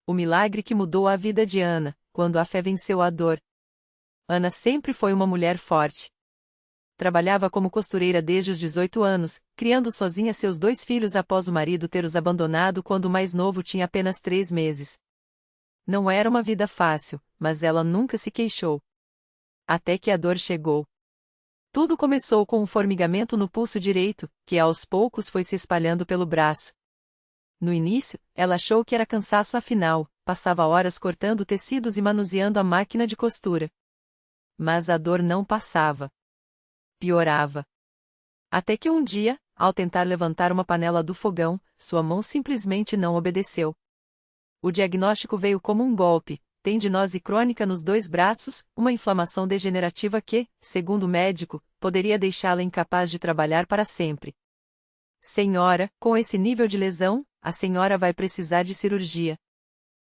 O milagre que mudou a vida de Ana, quando a fé venceu a dor. Ana sempre foi uma mulher forte. Trabalhava como costureira desde os 18 anos, criando sozinha seus 2 filhos após o marido ter os abandonado quando o mais novo tinha apenas 3 meses. Não era uma vida fácil, mas ela nunca se queixou. Até que a dor chegou. Tudo começou com um formigamento no pulso direito, que aos poucos foi se espalhando pelo braço. No início, ela achou que era cansaço afinal, passava horas cortando tecidos e manuseando a máquina de costura. Mas a dor não passava. Piorava. Até que um dia, ao tentar levantar uma panela do fogão, sua mão simplesmente não obedeceu. O diagnóstico veio como um golpe: tendinose crônica nos 2 braços, uma inflamação degenerativa que, segundo o médico, poderia deixá-la incapaz de trabalhar para sempre. Senhora, com esse nível de lesão, a senhora vai precisar de cirurgia.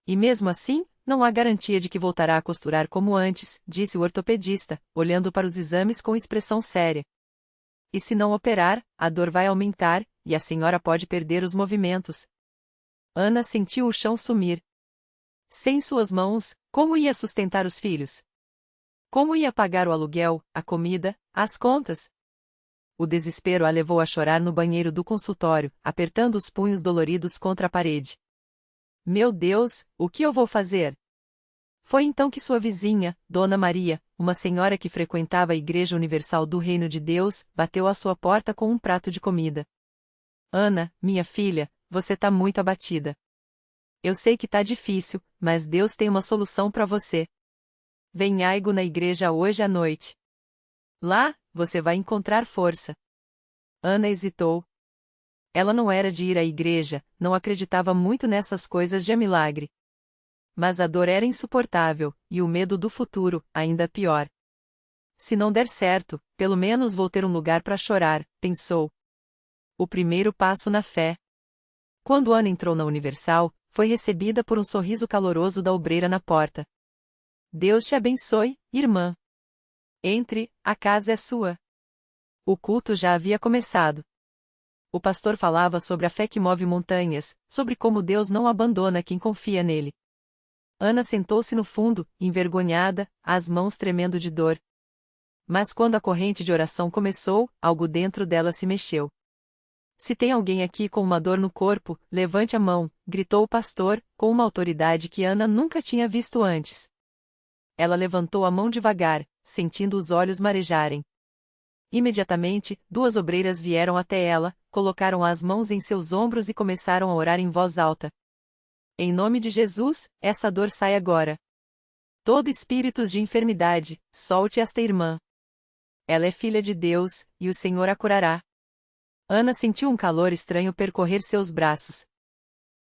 E mesmo assim, não há garantia de que voltará a costurar como antes, disse o ortopedista, olhando para os exames com expressão séria. E se não operar, a dor vai aumentar, e a senhora pode perder os movimentos. Ana sentiu o chão sumir. Sem suas mãos, como ia sustentar os filhos? Como ia pagar o aluguel, a comida, as contas? O desespero a levou a chorar no banheiro do consultório, apertando os punhos doloridos contra a parede. Meu Deus, o que eu vou fazer? Foi então que sua vizinha, Dona Maria, uma senhora que frequentava a Igreja Universal do Reino de Deus, bateu à sua porta com um prato de comida. Ana, minha filha, você tá muito abatida. Eu sei que tá difícil, mas Deus tem uma solução para você. Venhaigo na igreja hoje à noite. Lá, você vai encontrar força. Ana hesitou. Ela não era de ir à igreja, não acreditava muito nessas coisas de milagre. Mas a dor era insuportável, e o medo do futuro, ainda pior. Se não der certo, pelo menos vou ter um lugar para chorar, pensou. O primeiro passo na fé. Quando Ana entrou na Universal, foi recebida por um sorriso caloroso da obreira na porta. Deus te abençoe, irmã. Entre, a casa é sua. O culto já havia começado. O pastor falava sobre a fé que move montanhas, sobre como Deus não abandona quem confia nele. Ana sentou-se no fundo, envergonhada, as mãos tremendo de dor. Mas quando a corrente de oração começou, algo dentro dela se mexeu. Se tem alguém aqui com uma dor no corpo, levante a mão, gritou o pastor, com uma autoridade que Ana nunca tinha visto antes. Ela levantou a mão devagar, sentindo os olhos marejarem. Imediatamente, 2 obreiras vieram até ela, colocaram as mãos em seus ombros e começaram a orar em voz alta. Em nome de Jesus, essa dor sai agora. Todo espírito de enfermidade, solte esta irmã. Ela é filha de Deus, e o Senhor a curará. Ana sentiu um calor estranho percorrer seus braços.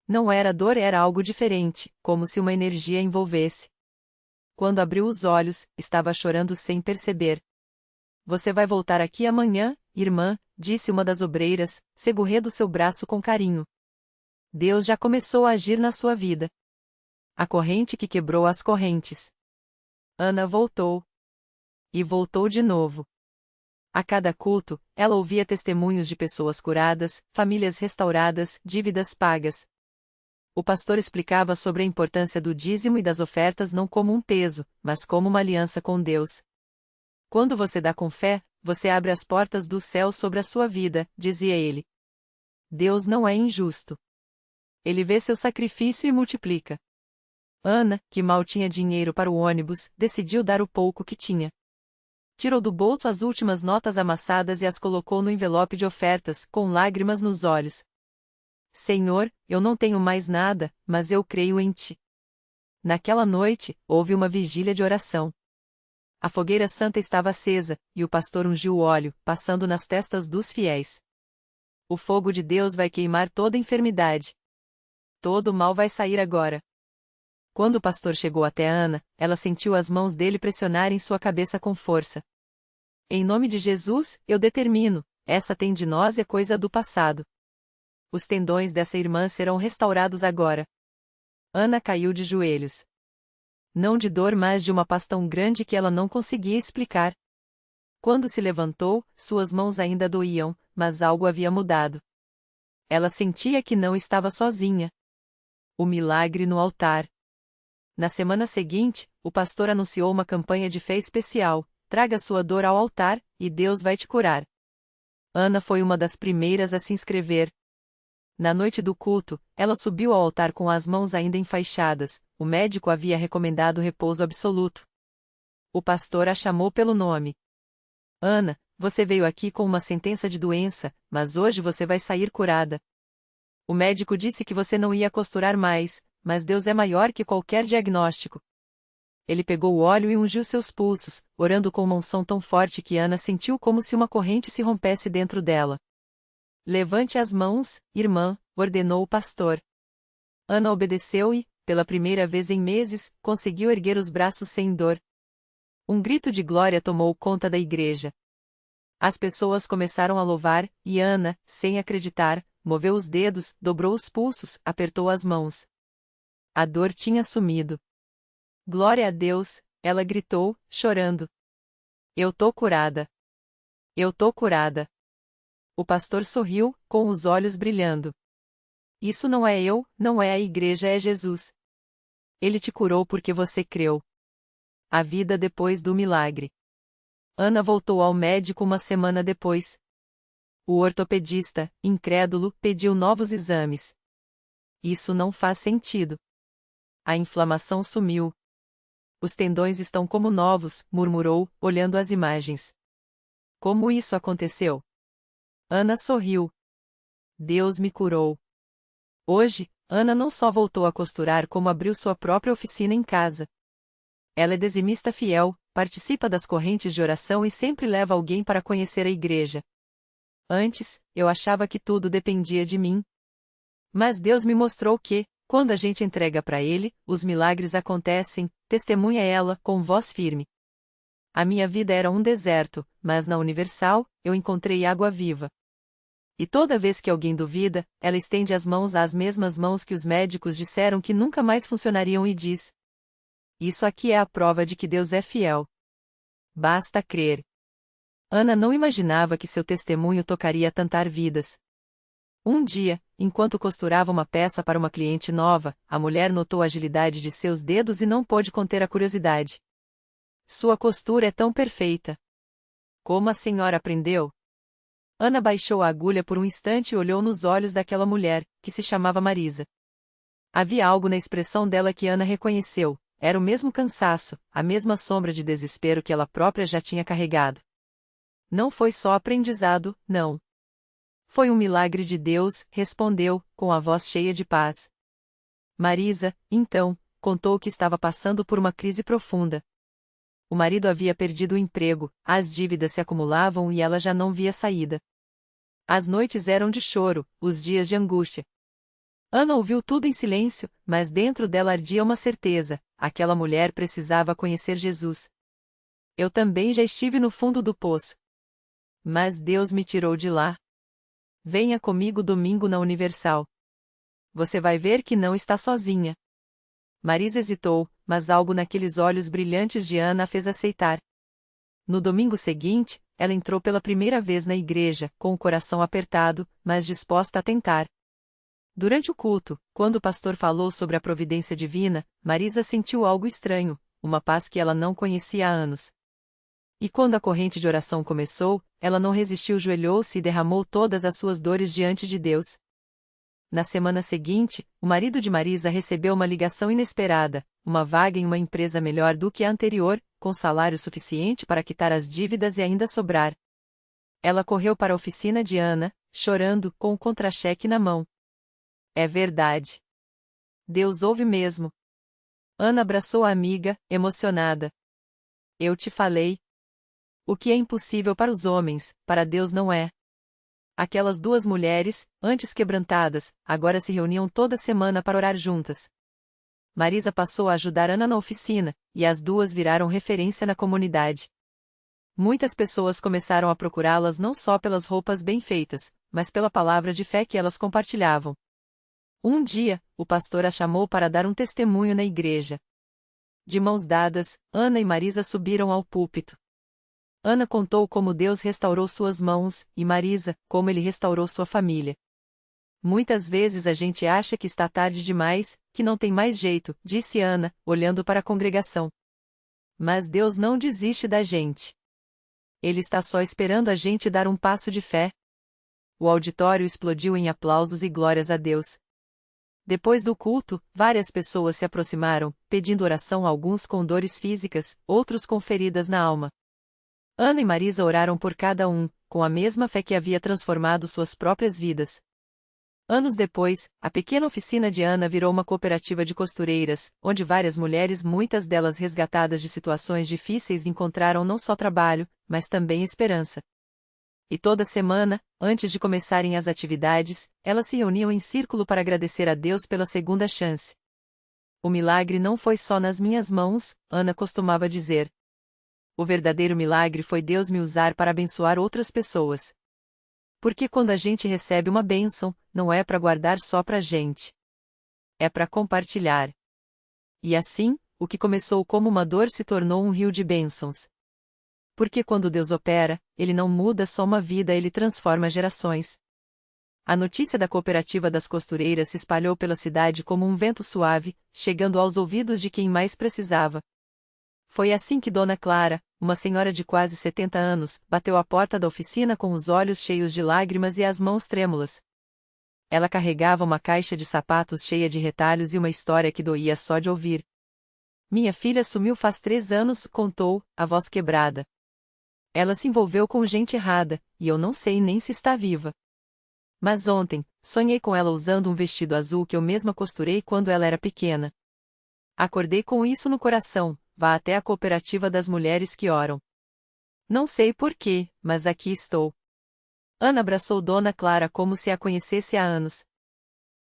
Não era dor, era algo diferente, como se uma energia a envolvesse. Quando abriu os olhos, estava chorando sem perceber. Você vai voltar aqui amanhã, irmã, disse uma das obreiras, segurando seu braço com carinho. Deus já começou a agir na sua vida. A corrente que quebrou as correntes. Ana voltou. E voltou de novo. A cada culto, ela ouvia testemunhos de pessoas curadas, famílias restauradas, dívidas pagas. O pastor explicava sobre a importância do dízimo e das ofertas não como um peso, mas como uma aliança com Deus. Quando você dá com fé, você abre as portas do céu sobre a sua vida, dizia ele. Deus não é injusto. Ele vê seu sacrifício e multiplica. Ana, que mal tinha dinheiro para o ônibus, decidiu dar o pouco que tinha. Tirou do bolso as últimas notas amassadas e as colocou no envelope de ofertas, com lágrimas nos olhos. Senhor, eu não tenho mais nada, mas eu creio em Ti. Naquela noite, houve uma vigília de oração. A fogueira santa estava acesa, e o pastor ungiu o óleo, passando nas testas dos fiéis. O fogo de Deus vai queimar toda enfermidade. Todo o mal vai sair agora. Quando o pastor chegou até Ana, ela sentiu as mãos dele pressionarem sua cabeça com força. Em nome de Jesus, eu determino, essa tendinose é coisa do passado. Os tendões dessa irmã serão restaurados agora. Ana caiu de joelhos. Não de dor, mas de uma paz tão grande que ela não conseguia explicar. Quando se levantou, suas mãos ainda doíam, mas algo havia mudado. Ela sentia que não estava sozinha. O milagre no altar. Na semana seguinte, o pastor anunciou uma campanha de fé especial: traga sua dor ao altar, e Deus vai te curar. Ana foi uma das primeiras a se inscrever. Na noite do culto, ela subiu ao altar com as mãos ainda enfaixadas. O médico havia recomendado repouso absoluto. O pastor a chamou pelo nome. Ana, você veio aqui com uma sentença de doença, mas hoje você vai sair curada. O médico disse que você não ia costurar mais, mas Deus é maior que qualquer diagnóstico. Ele pegou o óleo e ungiu seus pulsos, orando com uma unção tão forte que Ana sentiu como se uma corrente se rompesse dentro dela. Levante as mãos, irmã, ordenou o pastor. Ana obedeceu e, pela primeira vez em meses, conseguiu erguer os braços sem dor. Um grito de glória tomou conta da igreja. As pessoas começaram a louvar, e Ana, sem acreditar, moveu os dedos, dobrou os pulsos, apertou as mãos. A dor tinha sumido. Glória a Deus, ela gritou, chorando. Eu tô curada. Eu tô curada. O pastor sorriu, com os olhos brilhando. Isso não é eu, não é a igreja, é Jesus. Ele te curou porque você creu. A vida depois do milagre. Ana voltou ao médico uma semana depois. O ortopedista, incrédulo, pediu novos exames. Isso não faz sentido. A inflamação sumiu. Os tendões estão como novos, murmurou, olhando as imagens. Como isso aconteceu? Ana sorriu. Deus me curou. Hoje, Ana não só voltou a costurar como abriu sua própria oficina em casa. Ela é dizimista fiel, participa das correntes de oração e sempre leva alguém para conhecer a igreja. Antes, eu achava que tudo dependia de mim. Mas Deus me mostrou que, quando a gente entrega para Ele, os milagres acontecem, testemunha ela, com voz firme. A minha vida era um deserto, mas na Universal, eu encontrei água viva. E toda vez que alguém duvida, ela estende as mãos às mesmas mãos que os médicos disseram que nunca mais funcionariam e diz: isso aqui é a prova de que Deus é fiel. Basta crer. Ana não imaginava que seu testemunho tocaria tantas vidas. Um dia, enquanto costurava uma peça para uma cliente nova, a mulher notou a agilidade de seus dedos e não pôde conter a curiosidade. Sua costura é tão perfeita. Como a senhora aprendeu? Ana baixou a agulha por um instante e olhou nos olhos daquela mulher, que se chamava Marisa. Havia algo na expressão dela que Ana reconheceu. Era o mesmo cansaço, a mesma sombra de desespero que ela própria já tinha carregado. Não foi só aprendizado, não. Foi um milagre de Deus, respondeu, com a voz cheia de paz. Marisa, então, contou que estava passando por uma crise profunda. O marido havia perdido o emprego, as dívidas se acumulavam e ela já não via saída. As noites eram de choro, os dias de angústia. Ana ouviu tudo em silêncio, mas dentro dela ardia uma certeza: aquela mulher precisava conhecer Jesus. Eu também já estive no fundo do poço. Mas Deus me tirou de lá. Venha comigo domingo na Universal. Você vai ver que não está sozinha. Marisa hesitou, mas algo naqueles olhos brilhantes de Ana a fez aceitar. No domingo seguinte, ela entrou pela primeira vez na igreja, com o coração apertado, mas disposta a tentar. Durante o culto, quando o pastor falou sobre a providência divina, Marisa sentiu algo estranho, uma paz que ela não conhecia há anos. E quando a corrente de oração começou, ela não resistiu, joelhou-se e derramou todas as suas dores diante de Deus. Na semana seguinte, o marido de Marisa recebeu uma ligação inesperada, uma vaga em uma empresa melhor do que a anterior, com salário suficiente para quitar as dívidas e ainda sobrar. Ela correu para a oficina de Ana, chorando, com o contra-cheque na mão. É verdade. Deus ouve mesmo. Ana abraçou a amiga, emocionada. Eu te falei. O que é impossível para os homens, para Deus não é. Aquelas duas mulheres, antes quebrantadas, agora se reuniam toda semana para orar juntas. Marisa passou a ajudar Ana na oficina, e as duas viraram referência na comunidade. Muitas pessoas começaram a procurá-las não só pelas roupas bem feitas, mas pela palavra de fé que elas compartilhavam. Um dia, o pastor a chamou para dar um testemunho na igreja. De mãos dadas, Ana e Marisa subiram ao púlpito. Ana contou como Deus restaurou suas mãos, e Marisa, como ele restaurou sua família. Muitas vezes a gente acha que está tarde demais, que não tem mais jeito, disse Ana, olhando para a congregação. Mas Deus não desiste da gente. Ele está só esperando a gente dar um passo de fé. O auditório explodiu em aplausos e glórias a Deus. Depois do culto, várias pessoas se aproximaram, pedindo oração, alguns com dores físicas, outros com feridas na alma. Ana e Marisa oraram por cada um, com a mesma fé que havia transformado suas próprias vidas. Anos depois, a pequena oficina de Ana virou uma cooperativa de costureiras, onde várias mulheres, muitas delas resgatadas de situações difíceis, encontraram não só trabalho, mas também esperança. E toda semana, antes de começarem as atividades, elas se reuniam em círculo para agradecer a Deus pela segunda chance. O milagre não foi só nas minhas mãos, Ana costumava dizer. O verdadeiro milagre foi Deus me usar para abençoar outras pessoas. Porque quando a gente recebe uma bênção, não é para guardar só para a gente. É para compartilhar. E assim, o que começou como uma dor se tornou um rio de bênçãos. Porque quando Deus opera, Ele não muda só uma vida, Ele transforma gerações. A notícia da cooperativa das costureiras se espalhou pela cidade como um vento suave, chegando aos ouvidos de quem mais precisava. Foi assim que Dona Clara, uma senhora de quase 70 anos, bateu à porta da oficina com os olhos cheios de lágrimas e as mãos trêmulas. Ela carregava uma caixa de sapatos cheia de retalhos e uma história que doía só de ouvir. Minha filha sumiu faz 3 anos, contou, a voz quebrada. Ela se envolveu com gente errada, e eu não sei nem se está viva. Mas ontem, sonhei com ela usando um vestido azul que eu mesma costurei quando ela era pequena. Acordei com isso no coração. Vá até a cooperativa das mulheres que oram. Não sei porquê, mas aqui estou. Ana abraçou Dona Clara como se a conhecesse há anos.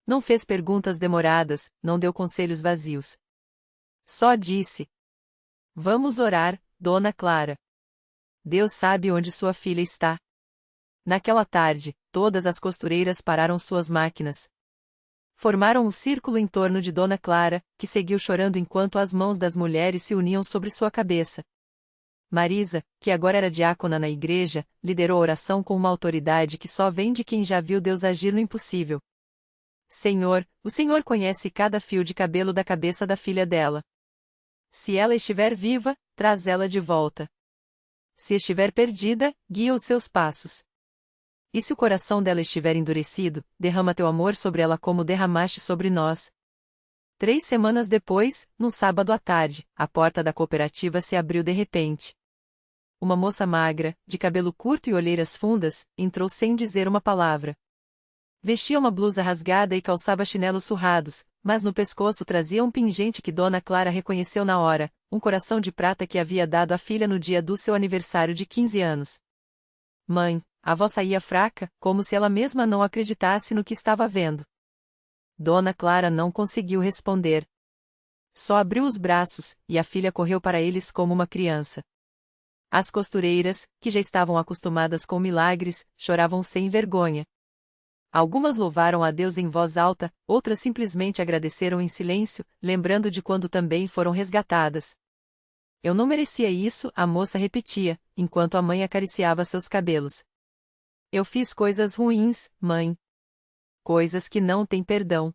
Não fez perguntas demoradas, não deu conselhos vazios. Só disse: Vamos orar, Dona Clara. Deus sabe onde sua filha está. Naquela tarde, todas as costureiras pararam suas máquinas. Formaram um círculo em torno de Dona Clara, que seguiu chorando enquanto as mãos das mulheres se uniam sobre sua cabeça. Marisa, que agora era diácona na igreja, liderou a oração com uma autoridade que só vem de quem já viu Deus agir no impossível. Senhor, o Senhor conhece cada fio de cabelo da cabeça da filha dela. Se ela estiver viva, traz ela de volta. Se estiver perdida, guia os seus passos. E se o coração dela estiver endurecido, derrama teu amor sobre ela como derramaste sobre nós. 3 semanas depois, num sábado à tarde, a porta da cooperativa se abriu de repente. Uma moça magra, de cabelo curto e olheiras fundas, entrou sem dizer uma palavra. Vestia uma blusa rasgada e calçava chinelos surrados, mas no pescoço trazia um pingente que Dona Clara reconheceu na hora, um coração de prata que havia dado à filha no dia do seu aniversário de 15 anos. Mãe, a voz saía fraca, como se ela mesma não acreditasse no que estava vendo. Dona Clara não conseguiu responder. Só abriu os braços, e a filha correu para eles como uma criança. As costureiras, que já estavam acostumadas com milagres, choravam sem vergonha. Algumas louvaram a Deus em voz alta, outras simplesmente agradeceram em silêncio, lembrando de quando também foram resgatadas. Eu não merecia isso, a moça repetia, enquanto a mãe acariciava seus cabelos. Eu fiz coisas ruins, mãe. Coisas que não têm perdão.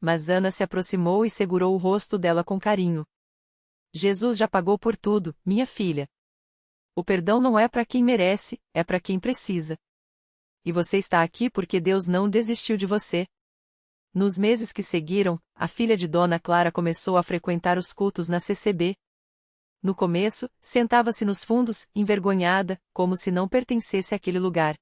Mas Ana se aproximou e segurou o rosto dela com carinho. Jesus já pagou por tudo, minha filha. O perdão não é para quem merece, é para quem precisa. E você está aqui porque Deus não desistiu de você. Nos meses que seguiram, a filha de Dona Clara começou a frequentar os cultos na CCB. No começo, sentava-se nos fundos, envergonhada, como se não pertencesse àquele lugar.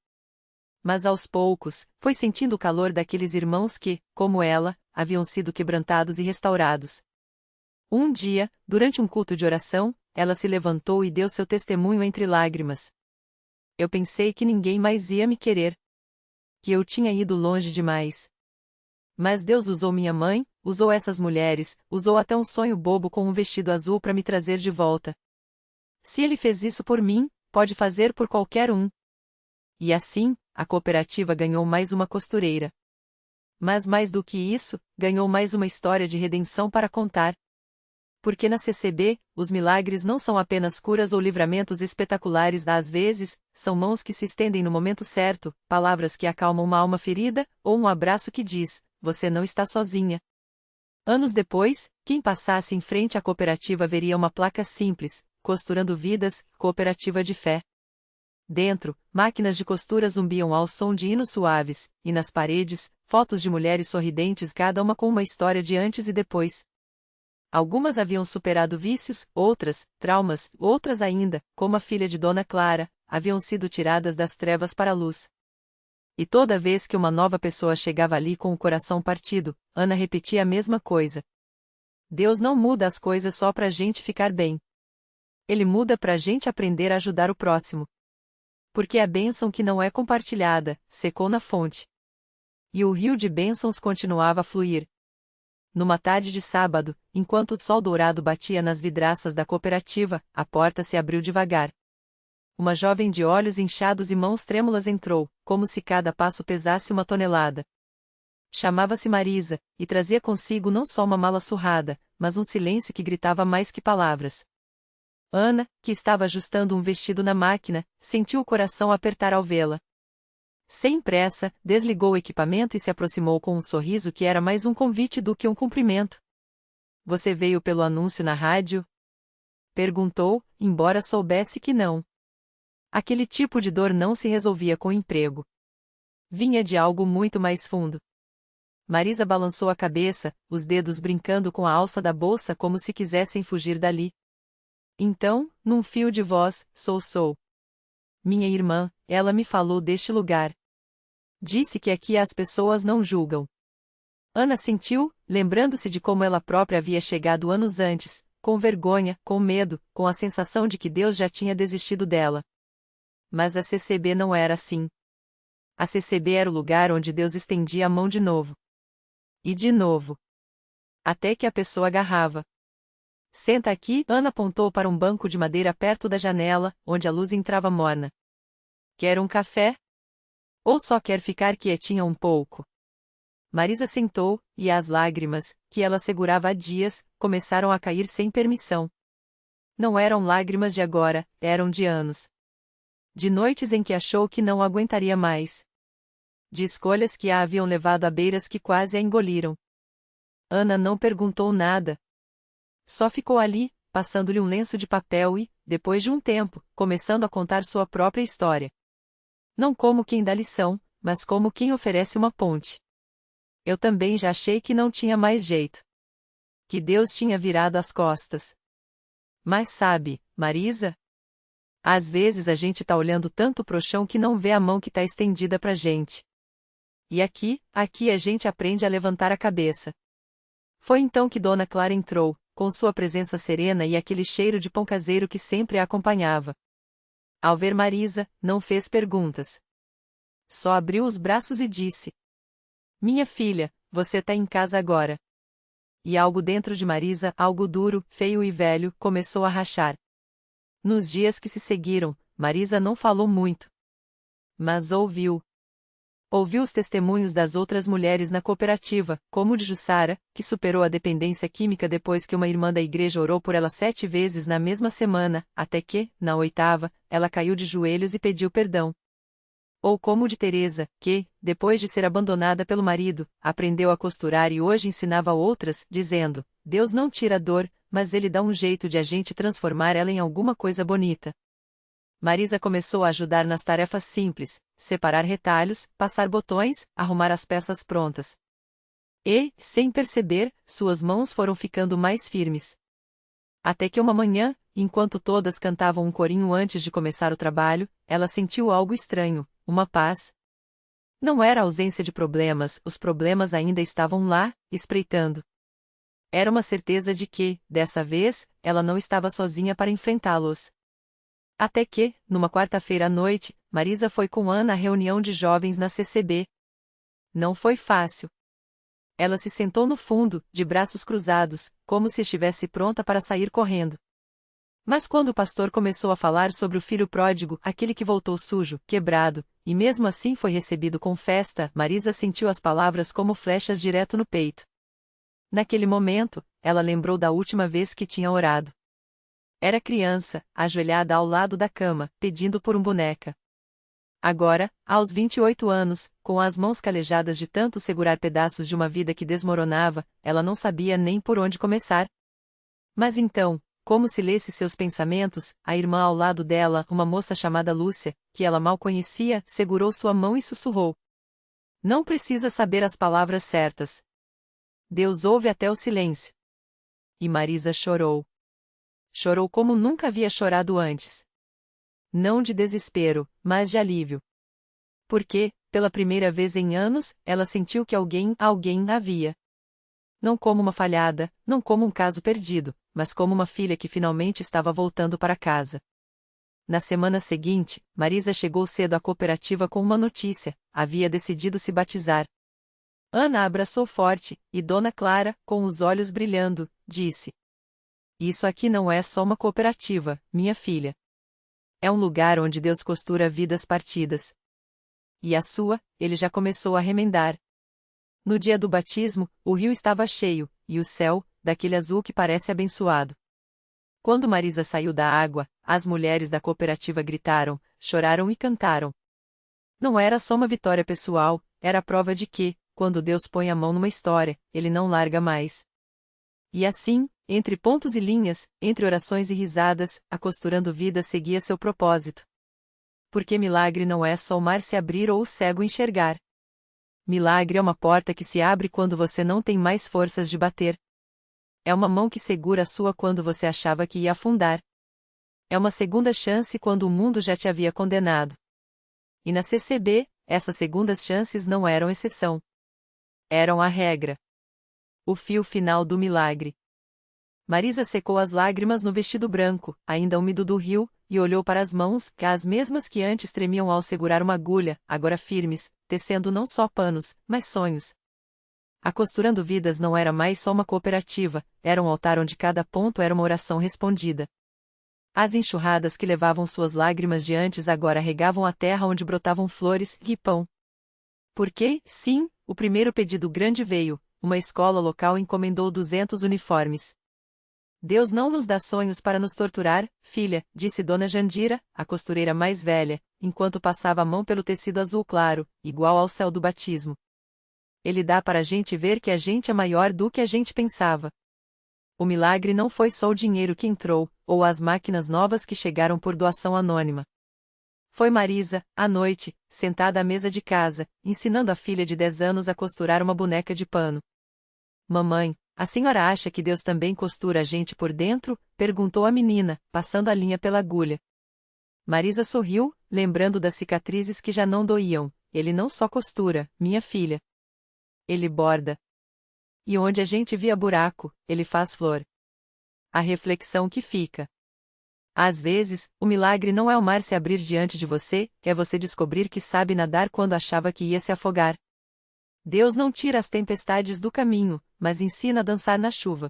Mas aos poucos, foi sentindo o calor daqueles irmãos que, como ela, haviam sido quebrantados e restaurados. Um dia, durante um culto de oração, ela se levantou e deu seu testemunho entre lágrimas. Eu pensei que ninguém mais ia me querer. Que eu tinha ido longe demais. Mas Deus usou minha mãe, usou essas mulheres, usou até um sonho bobo com um vestido azul para me trazer de volta. Se Ele fez isso por mim, pode fazer por qualquer um. E assim, a cooperativa ganhou mais uma costureira. Mas mais do que isso, ganhou mais uma história de redenção para contar. Porque na CCB, os milagres não são apenas curas ou livramentos espetaculares, às vezes, são mãos que se estendem no momento certo, palavras que acalmam uma alma ferida, ou um abraço que diz: você não está sozinha. Anos depois, quem passasse em frente à cooperativa veria uma placa simples: Costurando Vidas, Cooperativa de Fé. Dentro, máquinas de costura zumbiam ao som de hinos suaves, e nas paredes, fotos de mulheres sorridentes, cada uma com uma história de antes e depois. Algumas haviam superado vícios, outras, traumas, outras ainda, como a filha de Dona Clara, haviam sido tiradas das trevas para a luz. E toda vez que uma nova pessoa chegava ali com o coração partido, Ana repetia a mesma coisa. Deus não muda as coisas só pra gente ficar bem. Ele muda pra gente aprender a ajudar o próximo. Porque a bênção que não é compartilhada, secou na fonte. E o rio de bênçãos continuava a fluir. Numa tarde de sábado, enquanto o sol dourado batia nas vidraças da cooperativa, a porta se abriu devagar. Uma jovem de olhos inchados e mãos trêmulas entrou, como se cada passo pesasse uma tonelada. Chamava-se Marisa, e trazia consigo não só uma mala surrada, mas um silêncio que gritava mais que palavras. Ana, que estava ajustando um vestido na máquina, sentiu o coração apertar ao vê-la. Sem pressa, desligou o equipamento e se aproximou com um sorriso que era mais um convite do que um cumprimento. Você veio pelo anúncio na rádio? Perguntou, embora soubesse que não. Aquele tipo de dor não se resolvia com emprego. Vinha de algo muito mais fundo. Marisa balançou a cabeça, os dedos brincando com a alça da bolsa como se quisessem fugir dali. Então, num fio de voz, soluçou. Minha irmã, ela me falou deste lugar. Disse que aqui as pessoas não julgam. Ana sentiu, lembrando-se de como ela própria havia chegado anos antes, com vergonha, com medo, com a sensação de que Deus já tinha desistido dela. Mas a CCB não era assim. A CCB era o lugar onde Deus estendia a mão de novo. E de novo. Até que a pessoa agarrava. Senta aqui, Ana apontou para um banco de madeira perto da janela, onde a luz entrava morna. Quer um café? Ou só quer ficar quietinha um pouco? Marisa sentou, e as lágrimas, que ela segurava há dias, começaram a cair sem permissão. Não eram lágrimas de agora, eram de anos. De noites em que achou que não aguentaria mais. De escolhas que a haviam levado a beiras que quase a engoliram. Ana não perguntou nada. Só ficou ali, passando-lhe um lenço de papel e, depois de um tempo, começando a contar sua própria história. Não como quem dá lição, mas como quem oferece uma ponte. Eu também já achei que não tinha mais jeito. Que Deus tinha virado as costas. Mas sabe, Marisa? Às vezes a gente tá olhando tanto pro chão que não vê a mão que tá estendida pra gente. E aqui a gente aprende a levantar a cabeça. Foi então que Dona Clara entrou, com sua presença serena e aquele cheiro de pão caseiro que sempre a acompanhava. Ao ver Marisa, não fez perguntas. Só abriu os braços e disse: Minha filha, você tá em casa agora. E algo dentro de Marisa, algo duro, feio e velho, começou a rachar. Nos dias que se seguiram, Marisa não falou muito. Mas ouviu. Ouviu os testemunhos das outras mulheres na cooperativa, como o de Jussara, que superou a dependência química depois que uma irmã da igreja orou por ela 7 vezes na mesma semana, até que, na 8ª, ela caiu de joelhos e pediu perdão. Ou como o de Teresa, que, depois de ser abandonada pelo marido, aprendeu a costurar e hoje ensinava a outras, dizendo: Deus não tira a dor, mas Ele dá um jeito de a gente transformar ela em alguma coisa bonita. Marisa começou a ajudar nas tarefas simples, separar retalhos, passar botões, arrumar as peças prontas. E, sem perceber, suas mãos foram ficando mais firmes. Até que uma manhã, enquanto todas cantavam um corinho antes de começar o trabalho, ela sentiu algo estranho, uma paz. Não era a ausência de problemas, os problemas ainda estavam lá, espreitando. Era uma certeza de que, dessa vez, ela não estava sozinha para enfrentá-los. Até que, numa quarta-feira à noite, Marisa foi com Ana à reunião de jovens na CCB. Não foi fácil. Ela se sentou no fundo, de braços cruzados, como se estivesse pronta para sair correndo. Mas quando o pastor começou a falar sobre o filho pródigo, aquele que voltou sujo, quebrado, e mesmo assim foi recebido com festa, Marisa sentiu as palavras como flechas direto no peito. Naquele momento, ela lembrou da última vez que tinha orado. Era criança, ajoelhada ao lado da cama, pedindo por boneca. Agora, aos 28 anos, com as mãos calejadas de tanto segurar pedaços de uma vida que desmoronava, ela não sabia nem por onde começar. Mas então, como se lesse seus pensamentos, a irmã ao lado dela, uma moça chamada Lúcia, que ela mal conhecia, segurou sua mão e sussurrou: "Não precisa saber as palavras certas. Deus ouve até o silêncio." E Marisa chorou. Chorou como nunca havia chorado antes. Não de desespero, mas de alívio. Porque, pela primeira vez em anos, ela sentiu que alguém havia. Não como uma falhada, não como um caso perdido, mas como uma filha que finalmente estava voltando para casa. Na semana seguinte, Marisa chegou cedo à cooperativa com uma notícia: havia decidido se batizar. Ana a abraçou forte, e Dona Clara, com os olhos brilhando, disse: "Isso aqui não é só uma cooperativa, minha filha. É um lugar onde Deus costura vidas partidas. E a sua, ele já começou a remendar." No dia do batismo, o rio estava cheio, e o céu, daquele azul que parece abençoado. Quando Marisa saiu da água, as mulheres da cooperativa gritaram, choraram e cantaram. Não era só uma vitória pessoal, era a prova de que, quando Deus põe a mão numa história, ele não larga mais. E assim, entre pontos e linhas, entre orações e risadas, a Costurando Vidas seguia seu propósito. Porque milagre não é só o mar se abrir ou o cego enxergar. Milagre é uma porta que se abre quando você não tem mais forças de bater. É uma mão que segura a sua quando você achava que ia afundar. É uma segunda chance quando o mundo já te havia condenado. E na CCB, essas segundas chances não eram exceção. Eram a regra. O fio final do milagre. Marisa secou as lágrimas no vestido branco, ainda úmido do rio, e olhou para as mãos, as mesmas que antes tremiam ao segurar uma agulha, agora firmes, tecendo não só panos, mas sonhos. A Costurando Vidas não era mais só uma cooperativa, era um altar onde cada ponto era uma oração respondida. As enxurradas que levavam suas lágrimas de antes agora regavam a terra onde brotavam flores e pão. Porque, sim, o primeiro pedido grande veio: uma escola local encomendou 200 uniformes. "Deus não nos dá sonhos para nos torturar, filha", disse Dona Jandira, a costureira mais velha, enquanto passava a mão pelo tecido azul claro, igual ao céu do batismo. "Ele dá para a gente ver que a gente é maior do que a gente pensava." O milagre não foi só o dinheiro que entrou, ou as máquinas novas que chegaram por doação anônima. Foi Marisa, à noite, sentada à mesa de casa, ensinando a filha de 10 anos a costurar uma boneca de pano. "Mamãe, a senhora acha que Deus também costura a gente por dentro?", perguntou a menina, passando a linha pela agulha. Marisa sorriu, lembrando das cicatrizes que já não doíam. "Ele não só costura, minha filha. Ele borda. E onde a gente via buraco, ele faz flor." A reflexão que fica. Às vezes, o milagre não é o mar se abrir diante de você, é você descobrir que sabe nadar quando achava que ia se afogar. Deus não tira as tempestades do caminho, mas ensina a dançar na chuva.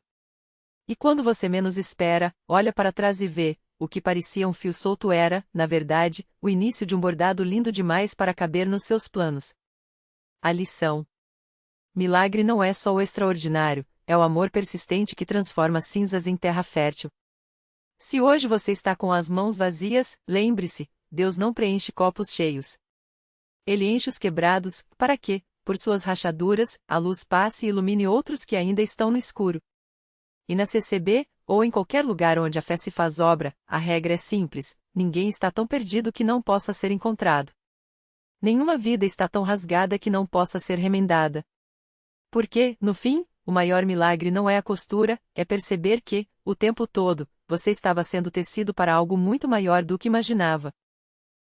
E quando você menos espera, olha para trás e vê: o que parecia um fio solto era, na verdade, o início de um bordado lindo demais para caber nos seus planos. A lição. Milagre não é só o extraordinário, é o amor persistente que transforma cinzas em terra fértil. Se hoje você está com as mãos vazias, lembre-se: Deus não preenche copos cheios. Ele enche os quebrados, para que, por suas rachaduras, a luz passe e ilumine outros que ainda estão no escuro. E na CCB, ou em qualquer lugar onde a fé se faz obra, a regra é simples: ninguém está tão perdido que não possa ser encontrado. Nenhuma vida está tão rasgada que não possa ser remendada. Porque, no fim, o maior milagre não é a costura, é perceber que, o tempo todo, você estava sendo tecido para algo muito maior do que imaginava.